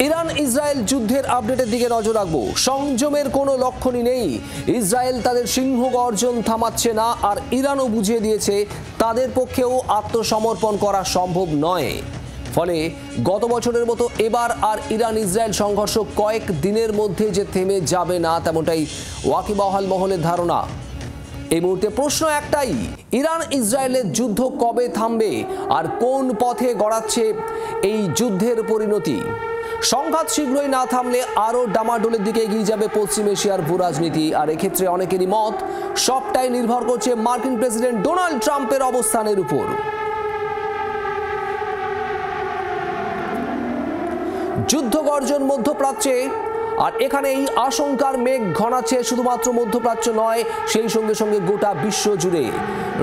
Iran Israel যুদ্ধের আপডেটের দিকে নজর রাখবো। সংযমের কোনো লক্ষণই নেই। ইসরায়েল তাদের সিংহ গর্জন থামাচ্ছে না, আর ইরানও বুঝিয়ে দিয়েছে তাদের পক্ষেও আত্মসমর্পণ করা সম্ভব নয়। ফলে গত বছরের মতো এবার আর ইরান ইসরায়েল সংঘর্ষ কয়েক দিনের মধ্যে যে থেমে যাবে না, তেমনটাই ওয়াকিবহাল মহলের ধারণা। এই মুহূর্তে প্রশ্ন একটাই, ইরান ইসরায়েলের যুদ্ধ কবে থামবে আর কোন পথে গড়াচ্ছে এই যুদ্ধের পরিণতি? সংঘাত শীঘ্রই না থামলে আরও ডামাডোলের দিকে এগিয়ে যাবে পশ্চিম এশিয়ার ভূরাজনীতি। আর এক্ষেত্রে অনেকেরই মত, সবটাই নির্ভর করছে মার্কিন প্রেসিডেন্ট ডোনাল্ড ট্রাম্পের অবস্থানের উপর। যুদ্ধ গর্জন মধ্যপ্রাচ্যে, আর এখানে এই আশঙ্কার মেঘ ঘনাচ্ছে শুধুমাত্র মধ্যপ্রাচ্য নয়, সেই সঙ্গে সঙ্গে গোটা বিশ্ব জুড়ে।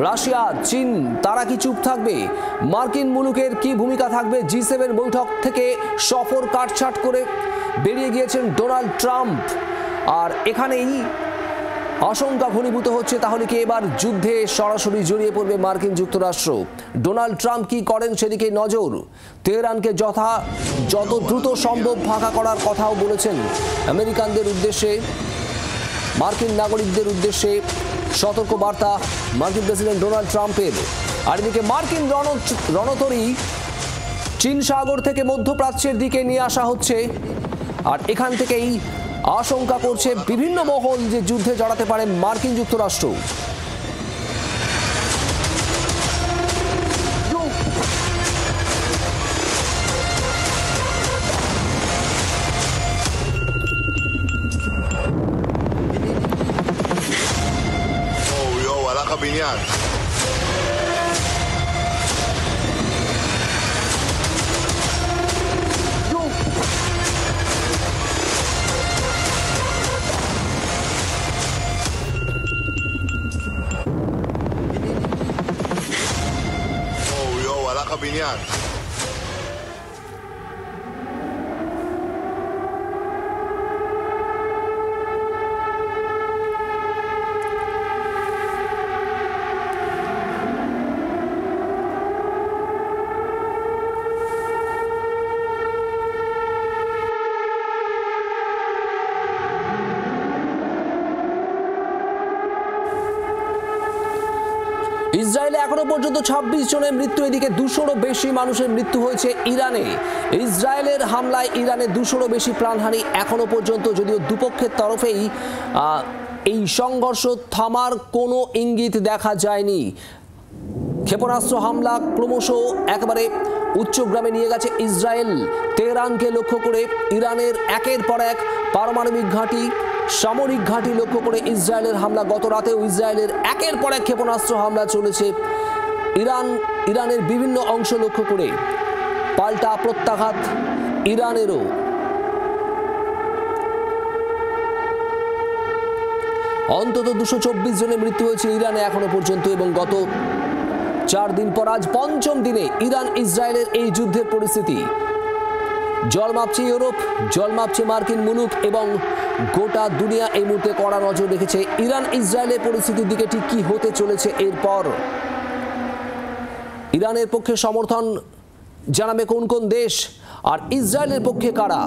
রাশিয়া, চীন, তারা কি চুপ থাকবে? মার্কিন মুলুকের কি ভূমিকা থাকবে? G7 বৈঠক থেকে সফর কাটছাট করে বেরিয়ে গিয়েছেন ডোনাল্ড ট্রাম্প। আর এখানেই আশঙ্কা ঘনীভূত হচ্ছে, তাহলে কি এবার যুদ্ধে সরাসরি জড়িয়ে পড়বে মার্কিন যুক্তরাষ্ট্র? ডোনাল্ড ট্রাম্প কি করেন সেদিকে নজর। তেহরানকে যত দ্রুত সম্ভব ফাঁকা করার কথাও বলেছেন। আমেরিকানদের উদ্দেশ্যে, মার্কিন নাগরিকদের উদ্দেশ্যে সতর্ক বার্তা মার্কিন প্রেসিডেন্ট ডোনাল্ড ট্রাম্পের। আর এদিকে মার্কিন রণতরী চীন সাগর থেকে মধ্যপ্রাচ্যের দিকে নিয়ে আসা হচ্ছে। আর এখান থেকেই আশঙ্কা করছে বিভিন্ন মহল যে যুদ্ধে জড়াতে পারে মার্কিন যুক্তরাষ্ট্র। הבניין. ইসরায়েলে এখনো পর্যন্ত 26 জনের মৃত্যু, এদিকে 200-রও বেশি মানুষের মৃত্যু হয়েছে ইরানে। ইসরায়েলের হামলায় ইরানে 200-রও বেশি প্রাণহানি এখনো পর্যন্ত, যদিও দুপক্ষের তরফেই এই সংঘর্ষ থামার কোনো ইঙ্গিত দেখা যায়নি। ক্ষেপণাস্ত্র হামলা ক্রমশ একেবারে উচ্চগ্রামে নিয়ে গেছে ইসরায়েল। তেহরানকে লক্ষ্য করে ইরানের একের পর এক পারমাণবিক ঘাঁটি, সামরিক ঘাঁটি লক্ষ্য করে ইসরায়েলের হামলা। গত রাতেও ইসরায়েলের একের পর এক ক্ষেপণাস্ত্র হামলা চলেছে। ইরানের বিভিন্ন অংশ লক্ষ্য করে পাল্টা প্রত্যাঘাত ইরানেরও। অন্তত 224 জনের মৃত্যু হয়েছে ইরানে এখনো পর্যন্ত, এবং গত 4 দিন পর আজ পঞ্চম দিনে ইরান ইসরায়েলের এই যুদ্ধের পরিস্থিতি। জল মাপছে ইউরোপ, জল মাপছে মার্কিন মুলুক, এবং গোটা দুনিয়া এই মুহূর্তে কড়া নজর রেখেছে ইরান ইসরায়েলের পরিস্থিতির দিকে। ঠিক কি হতে চলেছে এরপর? ইরানের পক্ষে সমর্থন জানাবে কোন কোন দেশ, আর ইসরায়েলের পক্ষে কারা?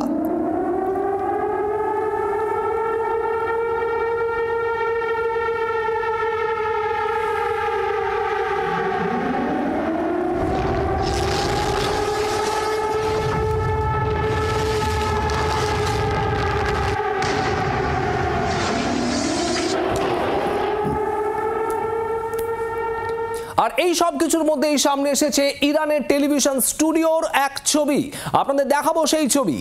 আর এই সব কিছুর মধ্যেই সামনে এসেছে ইরানের টেলিভিশন স্টুডিওর এক ছবি। আপনাদের দেখাবো সেই ছবি।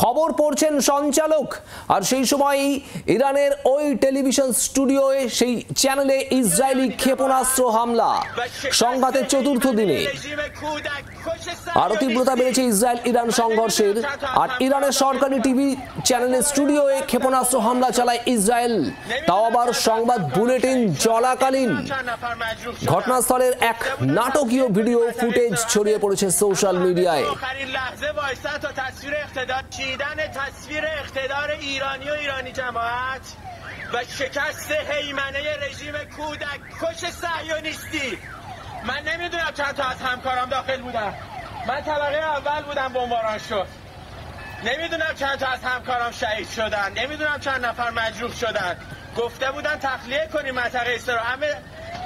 খবর পড়ছেন সঞ্চালক, আর সেই সময়ই ইরানের ওই টেলিভিশন স্টুডিওয়ে, সেই চ্যানেলে ইসরায়েলি ক্ষেপণাস্ত্র হামলা। সংঘাতের চতুর্থ দিনে আরো তীব্রতা বেড়েছে ইসরায়েল ইরান সংঘর্ষের। আর ইরানের সরকারি টিভি চ্যানেলের স্টুডিওয়ে ক্ষেপণাস্ত্র হামলা চালায় ইসরায়েল, তাও আবার সংবাদ বুলেটিন চলাকালীন। ঘটনাস্থলের এক নাটকীয় ভিডিও ফুটেজ ছড়িয়ে পড়েছে সোশ্যাল মিডিয়ায়। دیدن تصویر اقتدار ایرانی و ایرانی جماعت و شکست هیمنه رژیم کودک کش صهیونیستی. من نمیدونم چند تا از همکارام داخل بودن. من طبقه اول بودم بمباران شد. نمیدونم چند تا از همکارام شهید شدن، نمیدونم چند نفر مجروح شدن. گفته بودن تخلیه کنیم منطقه استرا،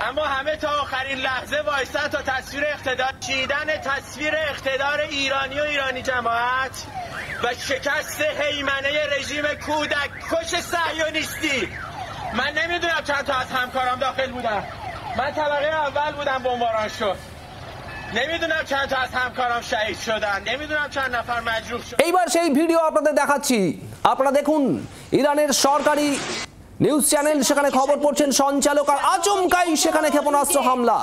اما همه تا آخرین لحظه وایستن تا تصویر اقتدار، چیدن تصویر اقتدار ایرانی و ایرانی جماعت و شکست هیمنه رژیم کودک کش صهیونیستی. من نمیدونم چند تا از همکارام داخل بودن، من طبقه اول بودم بمباران شد. نمیدونم چند تا از همکارام شهید شدن، نمیدونم چند نفر مجروح شدن. এইবার সেই ভিডিও আপনাদের দেখাচ্ছি, আপনারা দেখুন। ইরানের সরকারি নিউজ চ্যানেল সেখানে খবর পড়ছেন সঞ্চালক, আর আচমকাই সেখানে ক্ষেপণাস্ত্র হামলা।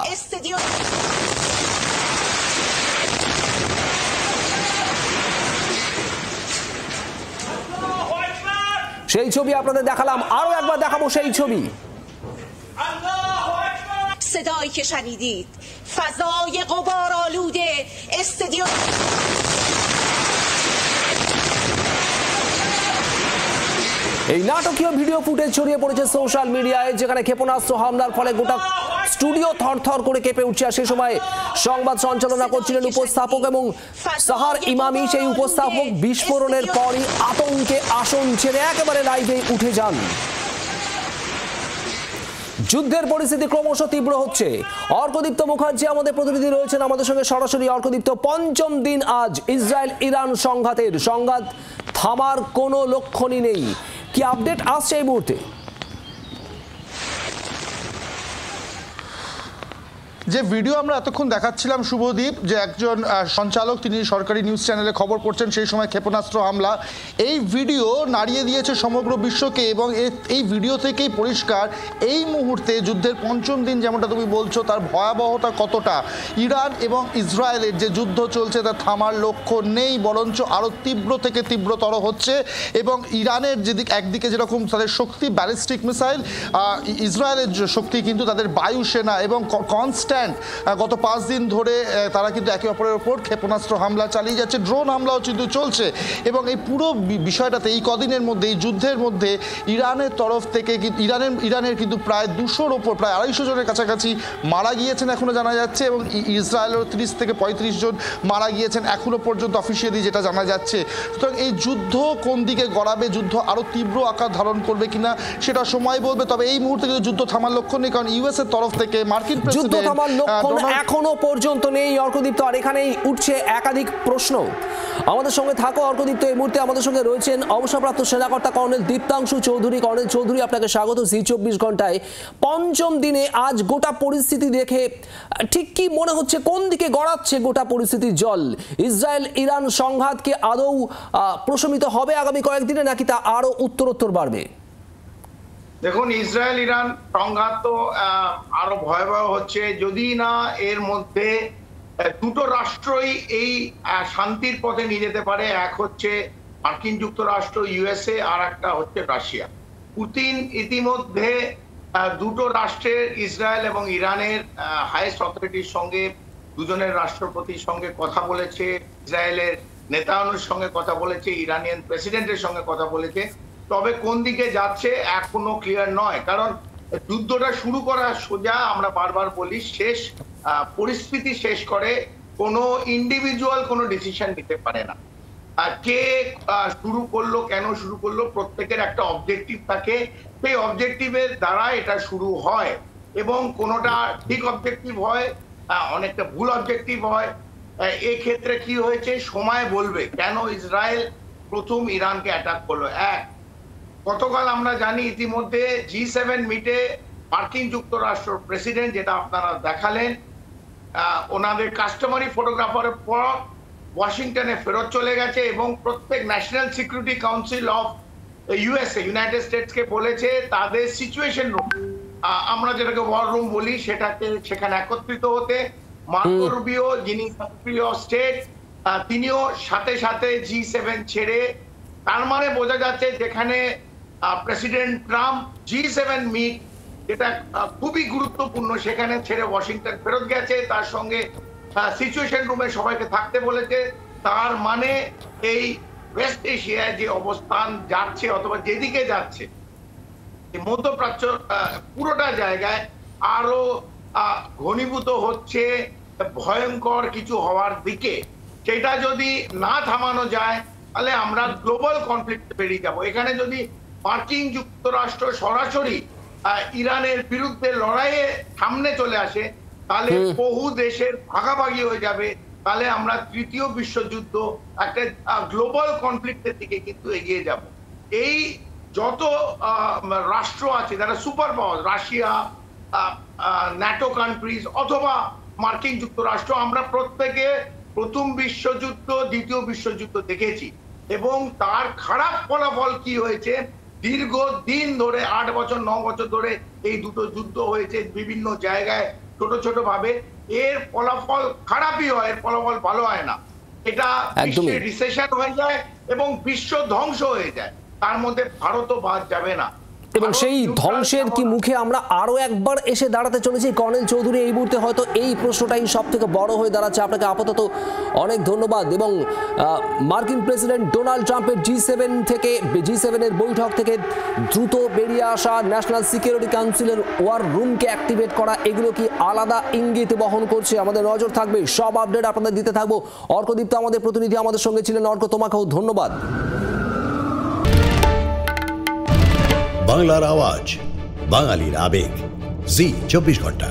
সেই ছবি আপনাদের দেখালাম, আরো একবার দেখাবো সেই ছবি। صدایی که شنیدید فضای غبارآلوده استادیوم এই নাটকীয় ভিডিও ফুটেজ ছড়িয়ে পড়েছে সোশ্যাল মিডিয়ায়, যেখানে ক্ষেপণাস্ত্র হামলার ফলে গোটা স্টুডিও থরথর করে কেঁপে উঠছে। আর সেই সময় সংবাদ সঞ্চালনা করছিলেন উপস্থাপক এবং সাহার ইমামি। সেই উপস্থাপক বিস্ফোরণের পরই আতঙ্কে আসন ছেড়ে একেবারে লাইভে উঠে যান। যুদ্ধের পরিস্থিতি ক্রমশ তীব্র হচ্ছে। অর্কদীপ্ত মুখার্জি আমাদের প্রতিনিধি রয়েছেন আমাদের সঙ্গে সরাসরি। অর্কদীপ্ত, পঞ্চম দিন আজ ইসরায়েল ইরান সংঘাত থামার কোনো লক্ষণই নেই, কি আপডেট আসছে এই মুহূর্তে? যে ভিডিও আমরা এতক্ষণ দেখাচ্ছিলাম শুভদীপ, যে একজন সঞ্চালক তিনি সরকারি নিউজ চ্যানেলে খবর পড়ছেন, সেই সময় ক্ষেপণাস্ত্র হামলা, এই ভিডিও নাড়িয়ে দিয়েছে সমগ্র বিশ্বকে। এবং এই ভিডিও থেকেই পরিষ্কার এই মুহূর্তে যুদ্ধের পঞ্চম দিন, যেমনটা তুমি বলছো, তার ভয়াবহতা কতটা। ইরান এবং ইসরায়েলের যে যুদ্ধ চলছে তার থামার লক্ষ্য নেই, বরঞ্চ আরও তীব্র থেকে তীব্রতর হচ্ছে। এবং ইরানের একদিকে যেরকম তাদের শক্তি ব্যালিস্টিক মিসাইল, ইসরায়েলের শক্তি কিন্তু তাদের বায়ুসেনা, এবং কনস্ট্যান্ট গত 5 দিন ধরে তারা কিন্তু একে অপরের ওপর ক্ষেপণাস্ত্র হামলা চালিয়ে যাচ্ছে, ড্রোন হামলাও কিন্তু চলছে। এবং এই পুরো বিষয়টাতে এই কদিনের মধ্যে, এই যুদ্ধের মধ্যে ইরানের তরফ থেকে ইরানের কিন্তু প্রায় 200-র ওপর, প্রায় 250 জনের কাছাকাছি মারা গিয়েছেন এখনো জানা যাচ্ছে। এবং ইসরায়েলের 30 থেকে 35 জন মারা গিয়েছেন এখনো পর্যন্ত অফিসিয়ালি যেটা জানা যাচ্ছে। সুতরাং এই যুদ্ধ কোন দিকে গড়াবে, যুদ্ধ আরও তীব্র আকার ধারণ করবে কিনা সেটা সময় বলবে। তবে এই মুহূর্তে কিন্তু যুদ্ধ থামার লক্ষ্য নেই, কারণ ইউএস এর তরফ থেকে মার্কিন প্রেসিডেন্ট লক্ষণ এখনো পর্যন্ত নেই অর্কদীপ্ত। আর এখানেই উঠছে একাধিক প্রশ্ন। আমাদের সঙ্গে থাকো অর্কদীপ্ত। এই মুহূর্তে আমাদের সঙ্গে রয়েছেন অবসরপ্রাপ্ত সেনাকর্তা কর্নেল দীপ্তাংশু চৌধুরী। কর্নেল চৌধুরী, আপনাকে স্বাগত জি 24 ঘন্টায়। পঞ্চম দিনে আজ গোটা পরিস্থিতি দেখে ঠিক কি মনে হচ্ছে, কোন দিকে গড়াচ্ছে গোটা পরিস্থিতির জল? ইসরায়েল ইরান সংঘাতকে আদৌ প্রশমিত হবে আগামী কয়েকদিনে, নাকি তা আরো উত্তরোত্তর বাড়বে? দেখুন, ইসরায়েল ইরান সংঘাত তো আরো ভয়াবহ হচ্ছে, যদি না এর মধ্যে দুটো রাষ্ট্রই এই শান্তির পথে নিয়ে যেতে পারে। এক হচ্ছে মার্কিন যুক্তরাষ্ট্র ইউএসএ, আর একটা হচ্ছে রাশিয়া। পুতিন ইতিমধ্যে দুটো রাষ্ট্রের ইসরায়েল এবং ইরানের হাইয়েস্ট অথরিটির সঙ্গে, দুজনের রাষ্ট্রপতির সঙ্গে কথা বলেছে, ইসরায়েলের নেতানুর সঙ্গে কথা বলেছে, ইরানিয়ান প্রেসিডেন্টের সঙ্গে কথা বলেছে। তবে কোন দিকে যাচ্ছে এখনো ক্লিয়ার নয়, কারণ যুদ্ধটা শুরু করা সোজা, আমরা বারবার বলি, শেষ পরিস্থিতি শেষ করে কোনো ইন্ডিভিজুয়াল কোনো ডিসিশন নিতে পারে না। কে শুরু করলো, কেন শুরু করলো, প্রত্যেকের একটা অবজেক্টিভ থাকে, সেই অবজেক্টিভের দ্বারা এটা শুরু হয়। এবং কোনোটা ঠিক অবজেক্টিভ হয়, অনেকটা ভুল অবজেক্টিভ হয়। এক্ষেত্রে কি হয়েছে সময় বলবে কেন ইসরায়েল প্রথম ইরানকে অ্যাটাক করলো। গতকাল আমরা জানি ইতিমধ্যে G7 মিটে মার্কিন যুক্তরাষ্ট্র প্রেসিডেন্ট, যেটা আপনারা দেখালেন, ওনাদের কাস্টমারি ফটোগ্রাফারের পর ওয়াশিংটনে ফেরত চলে গেছে এবং প্রত্যেক national security council of USA, united স্টেটসকে বলেছে তাদের সিচুয়েশন রুম, আমরা যেটাকে ওয়ার রুম বলি, সেখানে একত্রিত হতে। মার্কো রুবিও, যিনি সেক্রেটারি অফ স্টেট, তিনিও সাথে সাথে G7 ছেড়ে, তার মানে বোঝা যাচ্ছে যেখানে প্রেসিডেন্ট ট্রাম্প G7 মিট, যেটা খুবই গুরুত্বপূর্ণ, সেখানে ছেড়ে ওয়াশিংটন ফেরত গেছে, তার সঙ্গে সিচুয়েশন রুমে সবাইকে থাকতে বলেছে। তার মানে এই ওয়েস্ট এশিয়ায় যে অবস্থান যাচ্ছে অথবা যেদিকে যাচ্ছে, মধ্যপ্রাচ্য পুরোটা জায়গায় আরো ঘনীভূত হচ্ছে ভয়ঙ্কর কিছু হওয়ার দিকে। সেটা যদি না থামানো যায়, তাহলে আমরা গ্লোবাল কনফ্লিক্টে বেরিয়ে যাব। এখানে যদি মার্কিন যুক্তরাষ্ট্র সরাসরি ইরানের বিরুদ্ধে লড়াইয়ে সামনে চলে আসে, তাহলে বহু দেশের ভাগাভাগি হয়ে যাবে। তাহলে আমরা তৃতীয় বিশ্বযুদ্ধ, একটা গ্লোবাল কনফ্লিক্টের দিকে কিন্তু এগিয়ে যাব। এই যত রাষ্ট্র আছে যারা super power, Russia, NATO countries অথবা মার্কিন যুক্তরাষ্ট্র, আমরা প্রত্যেকে প্রথম বিশ্বযুদ্ধ, দ্বিতীয় বিশ্বযুদ্ধ দেখেছি এবং তার খারাপ ফলাফল কি হয়েছে। দীর্ঘদিন ধরে 8 বছর 9 বছর ধরে এই দুটো যুদ্ধ হয়েছে বিভিন্ন জায়গায় ছোট ছোট ভাবে। এর ফলাফল খারাপই হয়, এর ফলাফল ভালো হয় না। এটা বিশ্বে রিসেশন হয়ে যায় এবং বিশ্ব ধ্বংস হয়ে যায়। তার মধ্যে ভারতও বাদ যাবে না। এবং সেই ধ্বংসের কি মুখে আমরা আরো একবার এসে দাঁড়াতে চলেছি কর্নেল চৌধুরী? এই মুহূর্তে হয়তো এই প্রশ্নটাই সব থেকে বড় হয়ে দাঁড়াচ্ছে। আপনাকে আপাতত অনেক ধন্যবাদ। এবং মার্কিন প্রেসিডেন্ট ডোনাল্ড ট্রাম্পের G7 এর বৈঠক থেকে দ্রুত বেরিয়ে আসা, ন্যাশনাল সিকিউরিটি কাউন্সিলের ওয়ার রুমকে অ্যাক্টিভেট করা, এগুলো কি আলাদা ইঙ্গিত বহন করছে? আমাদের নজর থাকবে, সব আপডেট আপনাদের দিতে থাকবো। অর্কদীপ্ত আমাদের প্রতিনিধি আমাদের সঙ্গে ছিলেন। অর্ক, তোমাকেও ধন্যবাদ। বাংলার আওয়াজ, বাঙালির আবেগ, জি 24 ঘন্টা।